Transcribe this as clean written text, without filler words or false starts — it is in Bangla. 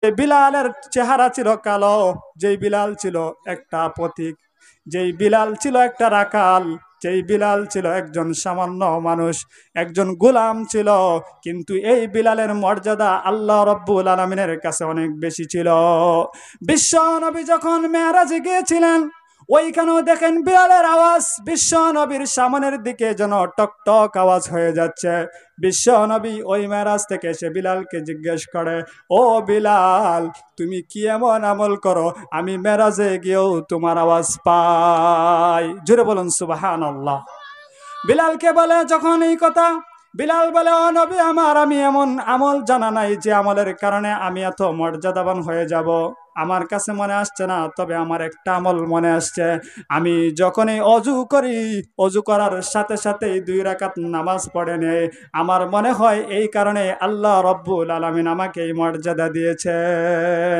বিলালের চেহারা ছিল কালো, যেই বিলাল ছিল একটা পথিক, যেই বিলাল ছিল একটা রাখাল, যেই বিলাল ছিল একজন সামান্য মানুষ, একজন গোলাম ছিল, কিন্তু এই বিলালের মর্যাদা আল্লাহ রাব্বুল আলামিনের কাছে অনেক বেশি ছিল। বিশ্ব নবী যখন মেরাজে গিয়েছিলেন, ওইখানেও দেখেন বিলালের আওয়াজ বিশ্ব নবীর সামনের দিকে যেন টক টক আওয়াজ হয়ে যাচ্ছে। বিশ্ব নবী ওই মেরাজ থেকে এসে বিলালকে জিজ্ঞেস করে, ও বিলাল, তুমি কি এমন আমল করো আমি মেরাজে গিয়েও তোমার আওয়াজ পাই? জোরে বলুন সুবহানাল্লাহ। বিলালকে বলে যখন এই কথা, বিলাল বলে, ও নবী আমার, আমি এমন আমল জানা নাই যে আমলের কারণে আমি এত মর্যাদাবান হয়ে যাব। আমার কাছে মনে আসছে না, তবে আমার একটা আমল মনে আসছে। আমি যখনই অজু করি, অজু করার সাথে সাথেই 2 রাকাত নামাজ পড়ে নেই। আমার মনে হয় এই কারণে আল্লাহ রাব্বুল আলামিন আমাকে এই মর্যাদা দিয়েছে।